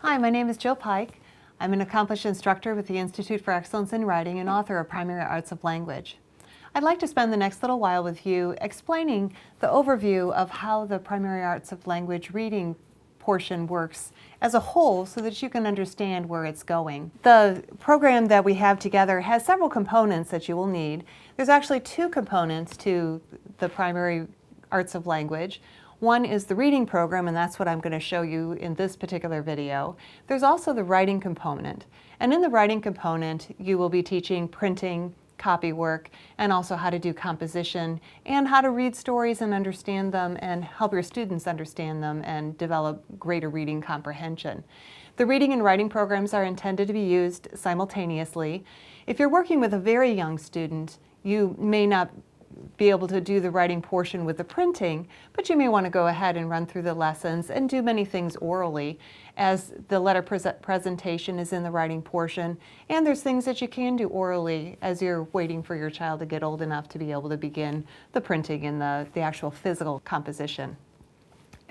Hi, my name is Jill Pike. I'm an accomplished instructor with the Institute for Excellence in Writing and author of Primary Arts of Language. I'd like to spend the next little while with you explaining the overview of how the Primary Arts of Language reading portion works as a whole so that you can understand where it's going. The program that we have together has several components that you will need. There's actually two components to the Primary Arts of Language. One is the reading program, and that's what I'm going to show you in this particular video. There's also the writing component. And in the writing component, you will be teaching printing, copy work, and also how to do composition, and how to read stories and understand them and help your students understand them and develop greater reading comprehension. The reading and writing programs are intended to be used simultaneously. If you're working with a very young student, you may not be able to do the writing portion with the printing, but you may want to go ahead and run through the lessons and do many things orally, as the letter presentation is in the writing portion, and there's things that you can do orally as you're waiting for your child to get old enough to be able to begin the printing and the actual physical composition.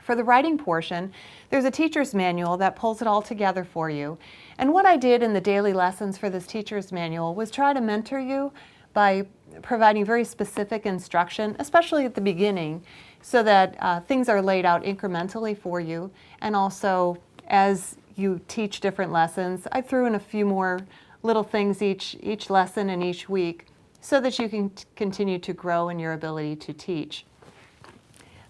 For the writing portion, there's a teacher's manual that pulls it all together for you. And what I did in the daily lessons for this teacher's manual was try to mentor you by providing very specific instruction, especially at the beginning, so that things are laid out incrementally for you. And also, as you teach different lessons, I threw in a few more little things each lesson and each week so that you can continue to grow in your ability to teach.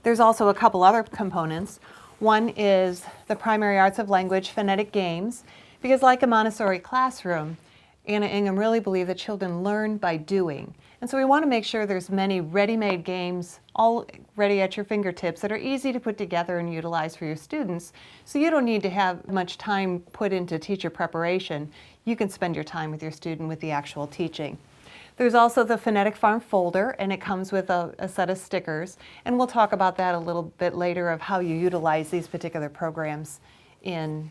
There's also a couple other components. One is the Primary Arts of Language phonetic games, because like a Montessori classroom, Anna Ingham really believed that children learn by doing. And so we want to make sure there's many ready-made games all ready at your fingertips that are easy to put together and utilize for your students, so you don't need to have much time put into teacher preparation. You can spend your time with your student with the actual teaching. There's also the Phonetic Farm folder, and it comes with a set of stickers, and we'll talk about that a little bit later of how you utilize these particular programs in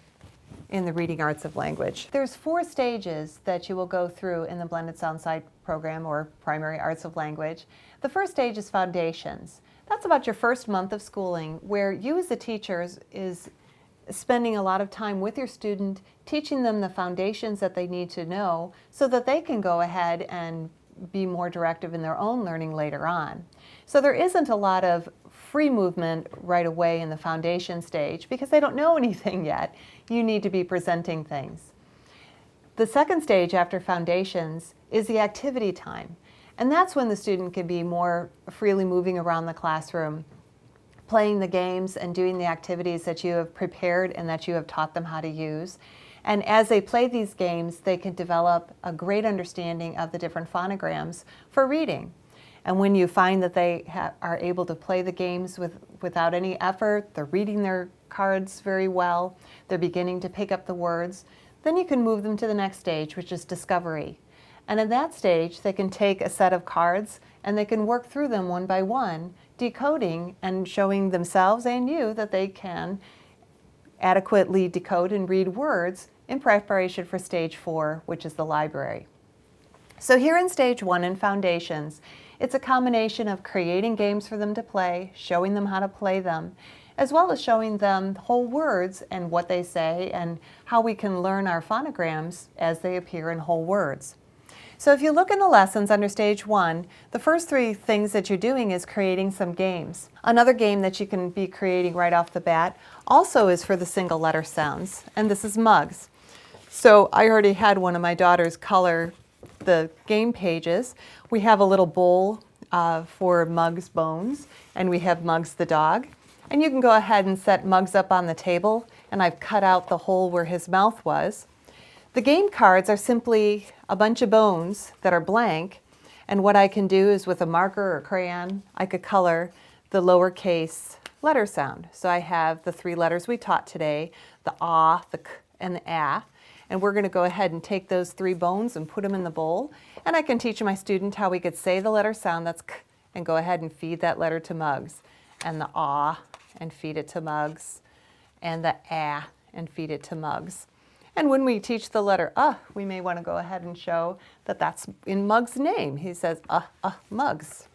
the Reading Arts of Language. There's 4 stages that you will go through in the Blended Sound Science program or Primary Arts of Language. The first stage is Foundations. That's about your first month of schooling, where you as a teacher is spending a lot of time with your student, teaching them the foundations that they need to know so that they can go ahead and be more directive in their own learning later on. So there isn't a lot of free movement right away in the foundation stage because they don't know anything yet. You need to be presenting things. The second stage after foundations is the activity time. And that's when the student can be more freely moving around the classroom, playing the games and doing the activities that you have prepared and that you have taught them how to use. And as they play these games, they can develop a great understanding of the different phonograms for reading. And when you find that they are able to play the games without any effort, they're reading their cards very well, they're beginning to pick up the words, then you can move them to the next stage, which is discovery. And in that stage, they can take a set of cards and they can work through them one by one, decoding and showing themselves and you that they can adequately decode and read words in preparation for stage 4, which is the library. So here in stage 1 in Foundations, it's a combination of creating games for them to play, showing them how to play them, as well as showing them whole words and what they say and how we can learn our phonograms as they appear in whole words. So if you look in the lessons under stage 1, the first 3 things that you're doing is creating some games. Another game that you can be creating right off the bat also is for the single letter sounds, and this is mugs. So I already had one of my daughters color the game pages. We have a little bowl for Muggs Bones, and we have Muggs the dog. And you can go ahead and set Muggs up on the table, and I've cut out the hole where his mouth was. The game cards are simply a bunch of bones that are blank, and what I can do is with a marker or crayon, I could color the lowercase letter sound. So I have the 3 letters we taught today, the ah, the k, and the ah. And we're going to go ahead and take those 3 bones and put them in the bowl. And I can teach my student how we could say the letter sound, that's k, and go ahead and feed that letter to Muggs. And the ah, and feed it to Muggs. And the ah, and feed it to Muggs. And when we teach the letter we may want to go ahead and show that that's in Muggs' name. He says Muggs.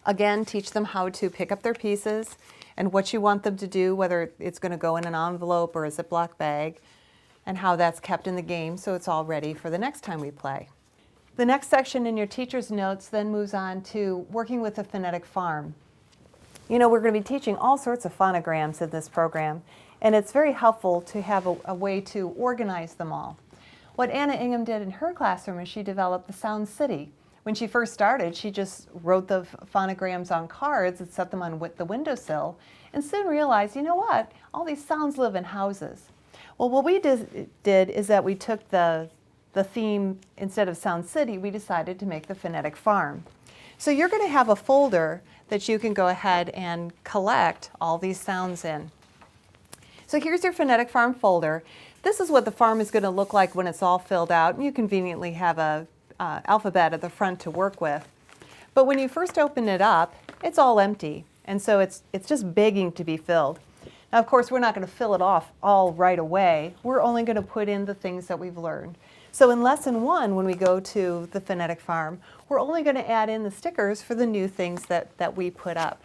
Again, teach them how to pick up their pieces and what you want them to do, whether it's going to go in an envelope or a Ziploc bag, and how that's kept in the game so it's all ready for the next time we play. The next section in your teacher's notes then moves on to working with the Phonetic Farm. You know, we're going to be teaching all sorts of phonograms in this program, and it's very helpful to have a way to organize them all. What Anna Ingham did in her classroom is she developed the Sound City. When she first started, she just wrote the phonograms on cards and set them on the windowsill, and soon realized, you know what, all these sounds live in houses. Well, what we did is that we took the theme, instead of Sound City, we decided to make the Phonetic Farm. So you're going to have a folder that you can go ahead and collect all these sounds in. So here's your Phonetic Farm folder. This is what the farm is going to look like when it's all filled out, and you conveniently have a alphabet at the front to work with. But when you first open it up, it's all empty, and so it's just begging to be filled. Now, of course, we're not going to fill it off all right away. We're only going to put in the things that we've learned. So in Lesson 1, when we go to the Phonetic Farm, we're only going to add in the stickers for the new things that we put up.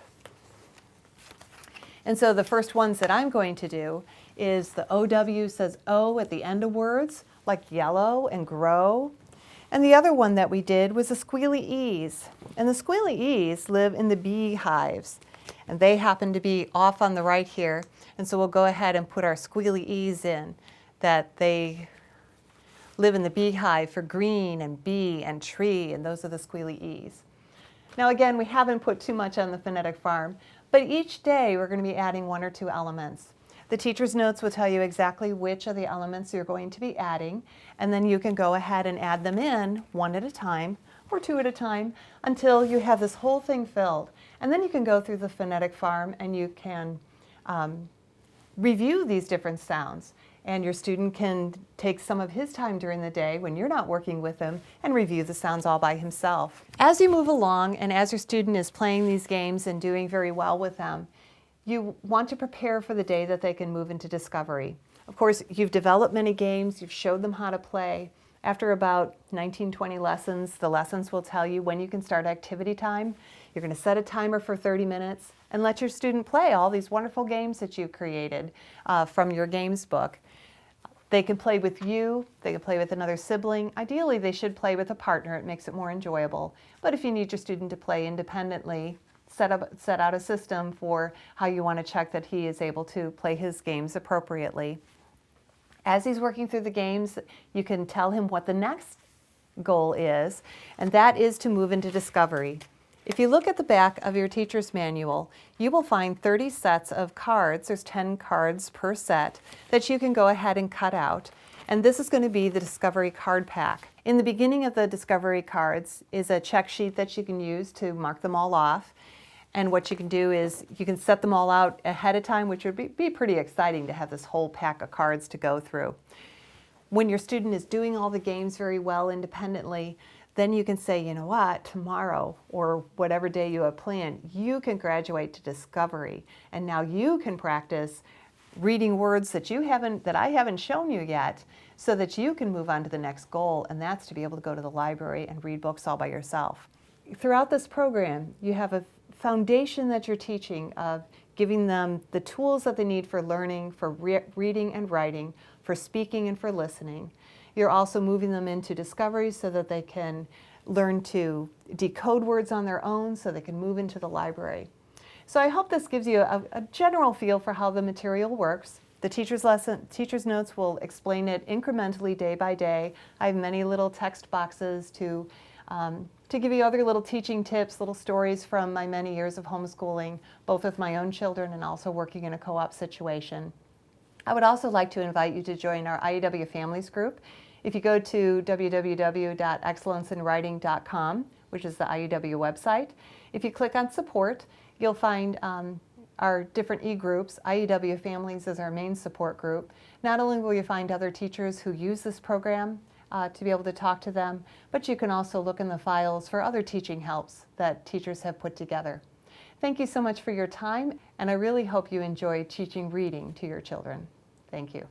And so the first ones that I'm going to do is the OW says O at the end of words, like yellow and grow. And the other one that we did was the squealy E's. And the squealy E's live in the beehives. And they happen to be off on the right here. And so we'll go ahead and put our squealy E's in, that they live in the beehive for green and bee and tree, and those are the squealy E's. Now again, we haven't put too much on the Phonetic Farm, but each day we're going to be adding 1 or 2 elements. The teacher's notes will tell you exactly which of the elements you're going to be adding, and then you can go ahead and add them in 1 at a time or 2 at a time until you have this whole thing filled. And then you can go through the Phonetic Farm and you can review these different sounds. And your student can take some of his time during the day when you're not working with him and review the sounds all by himself. As you move along and as your student is playing these games and doing very well with them, you want to prepare for the day that they can move into discovery. Of course, you've developed many games, you've showed them how to play. After about 19-20 lessons, the lessons will tell you when you can start activity time. You're going to set a timer for 30 minutes and let your student play all these wonderful games that you created from your games book. They can play with you, they can play with another sibling. Ideally, they should play with a partner. It makes it more enjoyable. But if you need your student to play independently, set out a system for how you want to check that he is able to play his games appropriately. As he's working through the games, you can tell him what the next goal is, and that is to move into discovery. If you look at the back of your teacher's manual, you will find 30 sets of cards. There's 10 cards per set that you can go ahead and cut out. And this is going to be the Discovery Card Pack. In the beginning of the Discovery cards is a check sheet that you can use to mark them all off. And what you can do is you can set them all out ahead of time, which would be pretty exciting to have this whole pack of cards to go through. When your student is doing all the games very well independently, then you can say, you know what, tomorrow or whatever day you have planned, you can graduate to Discovery. And now you can practice reading words that I haven't shown you yet, so that you can move on to the next goal, and that's to be able to go to the library and read books all by yourself. Throughout this program, you have a foundation that you're teaching of giving them the tools that they need for learning, for reading and writing, for speaking and for listening. You're also moving them into discovery so that they can learn to decode words on their own so they can move into the library. So I hope this gives you a general feel for how the material works. The teacher's notes will explain it incrementally day by day. I have many little text boxes to give you other little teaching tips, little stories from my many years of homeschooling, both with my own children and also working in a co-op situation. I would also like to invite you to join our Iew Families Group. If you go to www.excellenceinwriting.com, which is the IEW website, if you click on support, you'll find our different e-groups. Iew Families is our main support group. Not only will you find other teachers who use this program to be able to talk to them, but you can also look in the files for other teaching helps that teachers have put together. Thank you so much for your time, and I really hope you enjoy teaching reading to your children. Thank you.